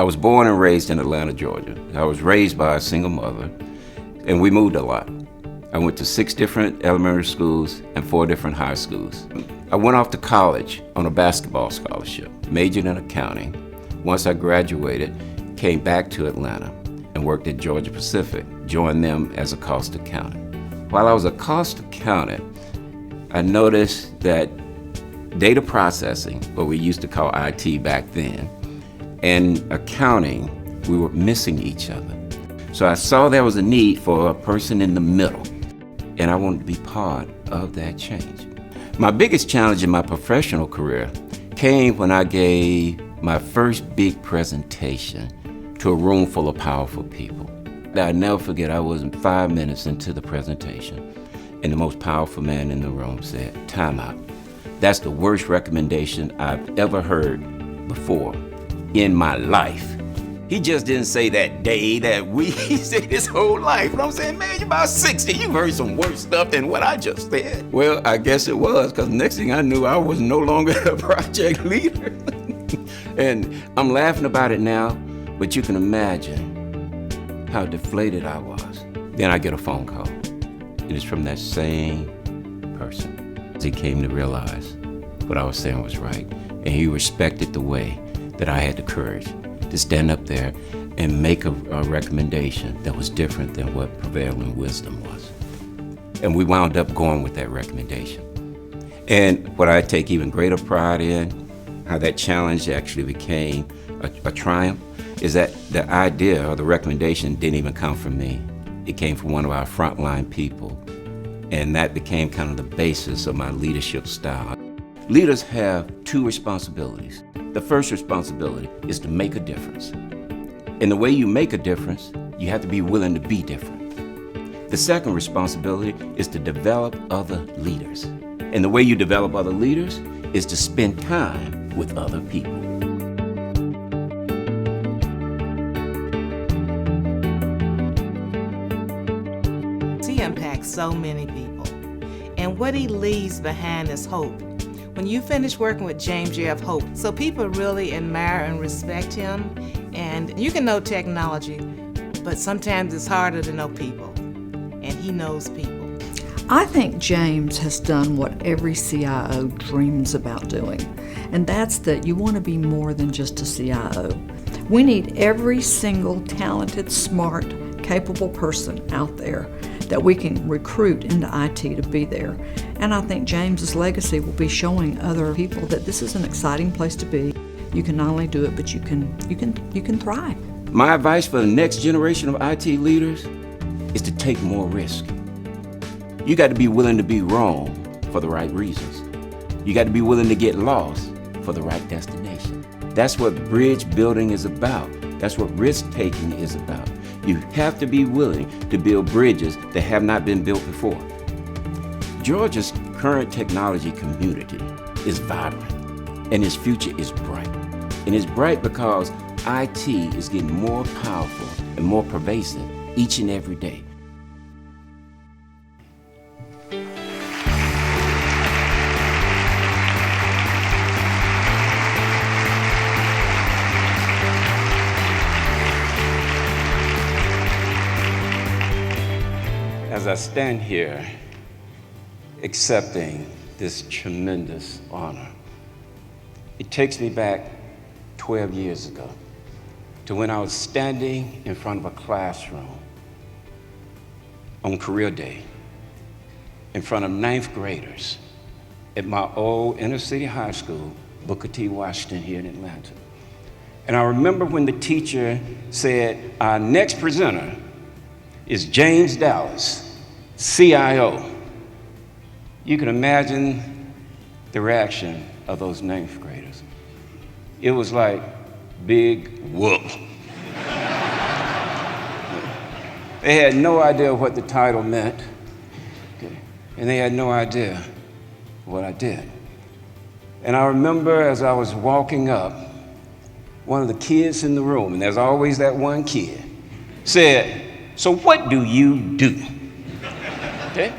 was born and raised in Atlanta, Georgia. I was raised by a single mother, and we moved a lot. I went to 6 different elementary schools and 4 different high schools. I went off to college on a basketball scholarship, majored in accounting. Once I graduated, came back to Atlanta and worked at Georgia Pacific, joined them as a cost accountant. While I was a cost accountant, I noticed that data processing, what we used to call IT back then, and accounting, we were missing each other. So I saw there was a need for a person in the middle, and I wanted to be part of that change. My biggest challenge in my professional career came when I gave my first big presentation to a room full of powerful people. I'll never forget, I was 5 minutes into the presentation, and the most powerful man in the room said, "Time out. That's the worst recommendation I've ever heard before in my life." He just didn't say that day, that week, he said his whole life. And I'm saying, man, you're about 60, you've heard some worse stuff than what I just said. Well, I guess it was, because next thing I knew, I was no longer a project leader. And I'm laughing about it now, but you can imagine how deflated I was. Then I get a phone call. It is from that same person. He came to realize what I was saying was right, and he respected the way that I had the courage to stand up there and make a recommendation that was different than what prevailing wisdom was. And we wound up going with that recommendation. And what I take even greater pride in, how that challenge actually became a triumph, is that the idea or the recommendation didn't even come from me. It came from one of our frontline people. And that became kind of the basis of my leadership style. Leaders have 2 responsibilities. The first responsibility is to make a difference. And the way you make a difference, you have to be willing to be different. The second responsibility is to develop other leaders. And the way you develop other leaders is to spend time with other people. He impacts so many people, and what he leaves behind is hope. When you finish working with James, you have hope. So people really admire and respect him, and you can know technology, but sometimes it's harder to know people, and he knows people. I think James has done what every CIO dreams about doing, and that's that you want to be more than just a CIO. We need every single talented, smart, capable person out there that we can recruit into IT to be there. And I think James's legacy will be showing other people that this is an exciting place to be. You can not only do it, but you can thrive. My advice for the next generation of IT leaders is to take more risk. You got to be willing to be wrong for the right reasons. You got to be willing to get lost for the right destination. That's what bridge building is about. That's what risk taking is about. You have to be willing to build bridges that have not been built before. Georgia's current technology community is vibrant, and its future is bright. And it's bright because IT is getting more powerful and more pervasive each and every day. As I stand here accepting this tremendous honor, it takes me back 12 years ago to when I was standing in front of a classroom on career day in front of 9th graders at my old inner city high school, Booker T. Washington here in Atlanta. And I remember when the teacher said, "Our next presenter is James Dallas, CIO." You can imagine the reaction of those 9th graders. It was like big whoop. They had no idea what the title meant, okay? And they had no idea what I did. And I remember as I was walking up, one of the kids in the room, and there's always that one kid, said, "So what do you do?" Okay?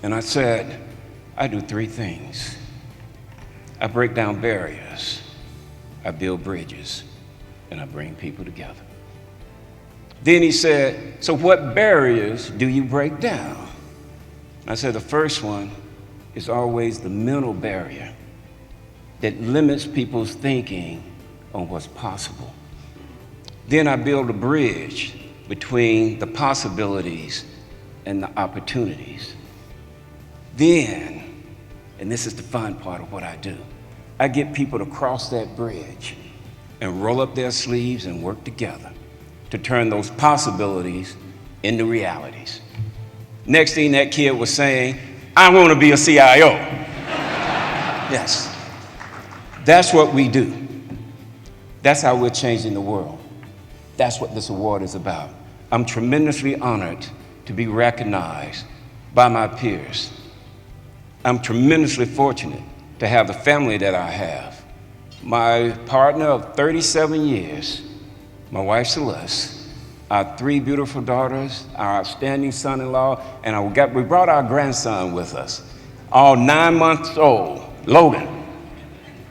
And I said, "I do 3 things. I break down barriers, I build bridges, and I bring people together. Then he said, so what barriers do you break down? I said, the first one is always the mental barrier that limits people's thinking on what's possible. Then I build a bridge between the possibilities and the opportunities. Then, and this is the fun part of what I do, I get people to cross that bridge and roll up their sleeves and work together to turn those possibilities into realities. Next thing that kid was saying, I want to be a CIO. Yes, that's what we do. That's how we're changing the world. That's what this award is about. I'm tremendously honored to be recognized by my peers. I'm tremendously fortunate to have the family that I have. My partner of 37 years, my wife Celeste, our 3 beautiful daughters, our outstanding son-in-law, and we brought our grandson with us, all 9 months old, Logan,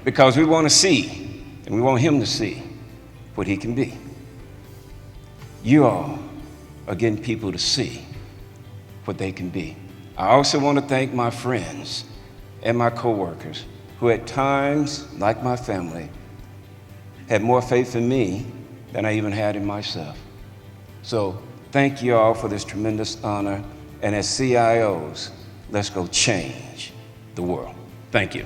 because we want to see, and we want him to see what he can be. You all are getting people to see what they can be. I also want to thank my friends and my coworkers who at times, like my family, had more faith in me than I even had in myself. So thank you all for this tremendous honor. And as CIOs, let's go change the world. Thank you.